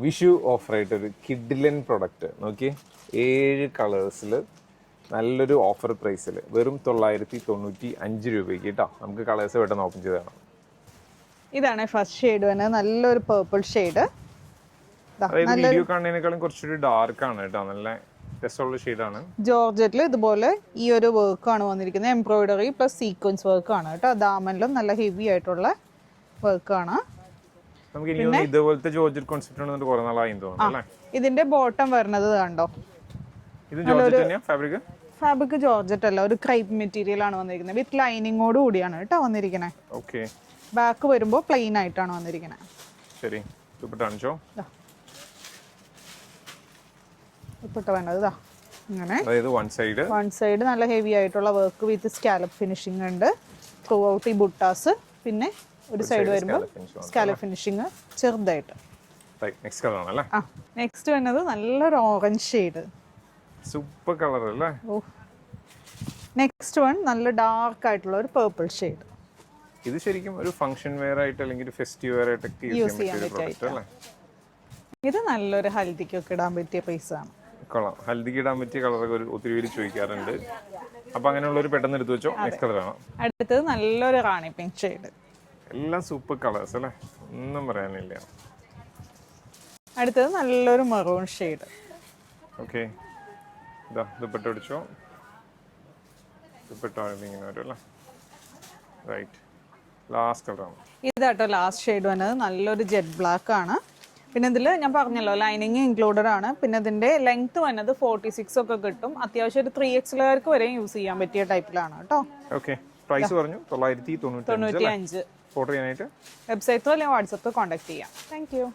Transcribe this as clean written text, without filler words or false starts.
വിഷു ഓഫറായിട്ട് ഒരു കിഡിലൻ പ്രൊഡക്റ്റ് നോക്കി 7 കളേഴ്സിൽ നല്ലൊരു ഓഫർ പ്രൈസിൽ വെറും 995 രൂപയ്ക്ക് കേട്ടോ. നമുക്ക് കളേഴ്സ് പെട്ടെന്ന് ഓപ്പൺ ചെയ്ത് കാണാം. ഇതാണ് ഫസ്റ്റ് ഷെയ്ഡ് വരുന്നത്, നല്ലൊരു പേർപ്പിൾ ഷെയ്ഡ്. അതായത് വീഡിയോ കാണുന്നതിനേക്കാളും കുറച്ചൊരു ഡാർക്ക് ആണ് കേട്ടോ, നല്ല രസമുള്ള ഷെയ്ഡാണ്. ജോർജറ്റിൽ ഇതുപോലെ ഈ ഒരു വർക്കാണ് വന്നിരിക്കുന്നത്, എംബ്രോയിഡറി പ്ലസ് സീക്വൻസ് വർക്കാണ് കേട്ടോ. ദാമനിലും നല്ല ഹെവി ആയിട്ടുള്ള വർക്കാണ്. നമുക്ക് ഇനി ഇതുപോലത്തെ ജോർജറ്റ് കോൺസെപ്റ്റ് ആണ് കുറെ നാളായി തോന്നുന്നു അല്ലേ. ഇതിന്റെ ബോട്ടം വരുന്നത് കണ്ടോ, ഇത് ജോർജറ്റ് തന്നെയാ ഫാബ്രിക്? ഫാബ്രിക് ജോർജറ്റ് അല്ല, ഒരു ക്രൈപ്പ് മെറ്റീരിയൽ ആണ് വന്നിരിക്കുന്നത്. വിത്ത് ലൈനിങ്ങോട് കൂടിയാണ് കേട്ടോ വന്നിരിക്കുന്നത്. ഓക്കെ. ബാക്ക് വരുമ്പോൾ പ്ലെയിൻ ആയിട്ടാണ് വന്നിരിക്കുന്നത്. ശരി, ദുപ്പട്ട കാണിച്ചോ. ദുപ്പട്ട വേണ്ടത് ഇതാ ഇങ്ങനെ, അതായത് വൺ സൈഡ് നല്ല ഹെവി ആയിട്ടുള്ള വർക്ക് വിത്ത് സ്കാലപ്പ് ഫിനിഷിംഗ് ഉണ്ട് ത്രൂ ഔട്ട് ഈ ബുട്ടാസ്. പിന്നെ ഒരു സൈഡ് വരുമ്പോൾ സ്കാലപ്പ് ഫിനിഷിംഗ് ചെറുതായിട്ട്. നെക്സ്റ്റ് കളർ ആണല്ലേ. നെക്സ്റ്റ് വരുന്നത് നല്ലൊരു ഓറഞ്ച് ഷെയ്ഡ്, സൂപ്പർ കളർ അല്ലേ. നെക്സ്റ്റ് വൺ നല്ല ഡാർക്ക് ആയിട്ടുള്ള ഒരു പേർപ്പിൾ ഷെയ്ഡ്. ഇത് ശരിക്കും ഒരു ഫംഗ്ഷൻ വെയർ ആയിട്ട് അല്ലെങ്കിൽ ഫെസ്റ്റീവ് വെയർ ആയിട്ടൊക്കെ യൂസ് ചെയ്യാൻ പറ്റിയ പ്രൊഡക്റ്റ് അല്ലേ. ഇത് നല്ലൊരു ഹൽദിക്കൊക്കെ ഇടാൻ പറ്റിയ പീസാണ്. കൊള്ളാം. ഹൽദിക്ക് ഇടാൻ പറ്റിയ കളറൊക്കെ ഒത്തിരി പേര് ചോദിക്കാറുണ്ട്. അപ്പൊ അങ്ങനെയുള്ളവർ പെട്ടെന്ന് എടുത്തു വെച്ചോ. നെക്സ്റ്റ് കളർ ആണ്. അടുത്തത് നല്ലൊരു റാണി പിങ്ക് ഷെയ്ഡ്. എല്ലാം സൂപ്പർ കളേഴ്സ് അല്ലേ, ഒന്നും പറയാനില്ല. അടുത്തത് നല്ലൊരു മെറൂൺ ഷെയ്ഡ്. ഓക്കെ, ഇതാ ദുപ്പട്ട പിടിച്ചോ. ദുപ്പട്ട ഇങ്ങനെ വരും അല്ലേ. റൈറ്റ്, ലാസ്റ്റ് കളറാണ് ഇതാട്ടോ. ലാസ്റ്റ് ഷെയ്ഡ് വന്നത് നല്ലൊരു ജെറ്റ് ബ്ലാക്ക് ആണ്. പിന്നെ ഇതിൽ ഞാൻ പറഞ്ഞല്ലോ ലൈനിങ് ഇൻക്ലൂഡഡ് ആണ്. പിന്നെ ഇതിന്റെ ലെങ്ത് വന്നത് 46 ഒക്കെ കിട്ടും. അത്യാവശ്യം ഒരു 3XLകാർക്ക് വരെ യൂസ് ചെയ്യാൻ പറ്റിയ ടൈപ്പിലാണ് കേട്ടോ. ഓക്കെ, പ്രൈസ് പറഞ്ഞു 995. ഓർഡർ ചെയ്യാനായിട്ട് വെബ്സൈറ്റോ അല്ലെങ്കിൽ വാട്സപ്പ് കോൺടാക്ട് ചെയ്യാം. Thank you.